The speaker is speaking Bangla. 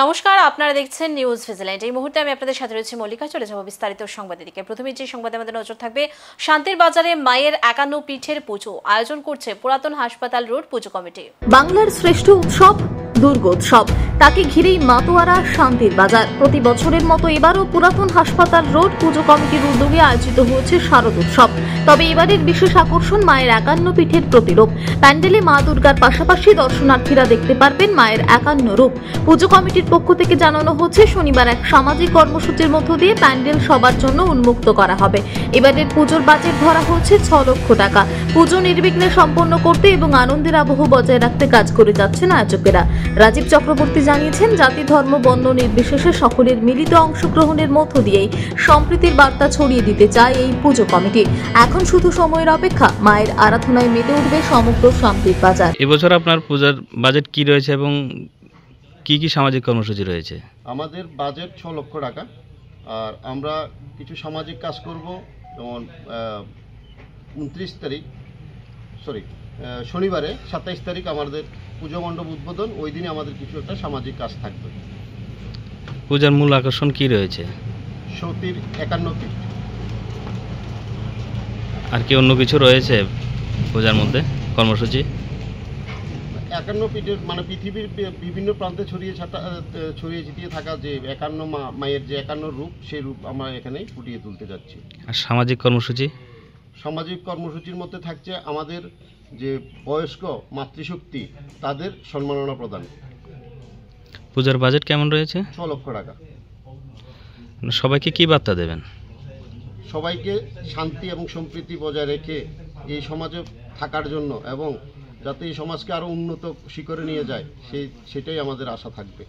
নমস্কার, আপনারা দেখছেন নিউজ ভিজিল্যান্ট। এই মুহূর্তে আমি আপনাদের সাথে রয়েছে মল্লিকা। চলে যাব বিস্তারিত সংবাদের দিকে। প্রথমে যে সংবাদে আমাদের নজর থাকবে, শান্তির বাজারে মায়ের 51 পীঠের পুজো আয়োজন করছে পুরাতন হাসপাতাল রোড পুজো কমিটি। বাংলার শ্রেষ্ঠ উৎসব দুর্গোৎসব, তাকে ঘিরেই মাতোয়ারা শান্তির বাজার। প্রতি বছরের মতো এবারও পুরাতন হাসপাতাল রোড পুজো কমিটির উদ্যোগে আয়োজিত হয়েছে শারদ উৎসব। তবে এবারের বিশেষ আকর্ষণ মায়ের 51 পীঠের প্রতিরূপ। প্যান্ডেলে মা দুর্গার পাশাপাশি দর্শনার্থীরা দেখতে পারবেন মায়ের 51 রূপ। পুজো কমিটির পক্ষ থেকে জানানো হচ্ছে, শনিবার এক সামাজিক কর্মসূচির মধ্য দিয়ে প্যান্ডেল সবার জন্য উন্মুক্ত করা হবে। এবারের পুজোর বাজেট ধরা হচ্ছে 6 লক্ষ টাকা। পুজো নির্বিঘ্নে সম্পন্ন করতে এবং আনন্দের আবহ বজায় রাখতে কাজ করে যাচ্ছেন আয়োজকেরা। রাজীব চক্রবর্তী জানিয়েছেন, জাতি ধর্ম বর্ণ নির্বিশেষে সকলের মিলিত অংশগ্রহণের মধ্য দিয়েই সম্প্রীতির বার্তা ছড়িয়ে দিতে চায় এই পুজো কমিটি। এখন শুধু সময়ের অপেক্ষা, মায়ের আরাধনায় মেতে উঠবে সমগ্র শান্তির বাজার। এবছর আপনার পূজার বাজেট কি রয়েছে এবং কি কি সামাজিক কর্মসূচি রয়েছে? আমাদের বাজেট 6 লক্ষ টাকা। আর আমরা কিছু সামাজিক কাজ করব, যেমন 29 তারিখ শনিবারে 27 তারিখ আমাদের পুজো মণ্ডপ উদ্বোধন। ওই দিনে আমাদের কিছু একটা সামাজিক কাজ থাকবে। পূজার মূল আকর্ষণ কি রয়েছে? সতীর 51 পীঠ। আর কি অন্য কিছু রয়েছে পূজার মধ্যে কর্মসূচি? 51 পীঠের মানে পৃথিবীর বিভিন্ন প্রান্তে ছড়িয়ে ছিটিয়ে থাকা যে 51 মায়ের যে 51 রূপ, সেই রূপ আমরা এখানে ফুটিয়ে তুলতে যাচ্ছি। আর সামাজিক কর্মসূচি? সামাজিক কর্মসূচির মধ্যে থাকছে আমাদের যে বয়স্ক মাতৃশক্তি, তাদের সম্মাননা প্রদান। পূজার বাজেট কেমন রয়েছে? 6 লক্ষ টাকা। সবাইকে কি বার্তা দেবেন? সবাইকে শান্তি এবং সম্প্রীতি বজায় রেখে এই সমাজে থাকার জন্য, এবং যাতে এই সমাজকে আরও উন্নত শিখরে নিয়ে যায়, সেটাই আমাদের আশা থাকবে।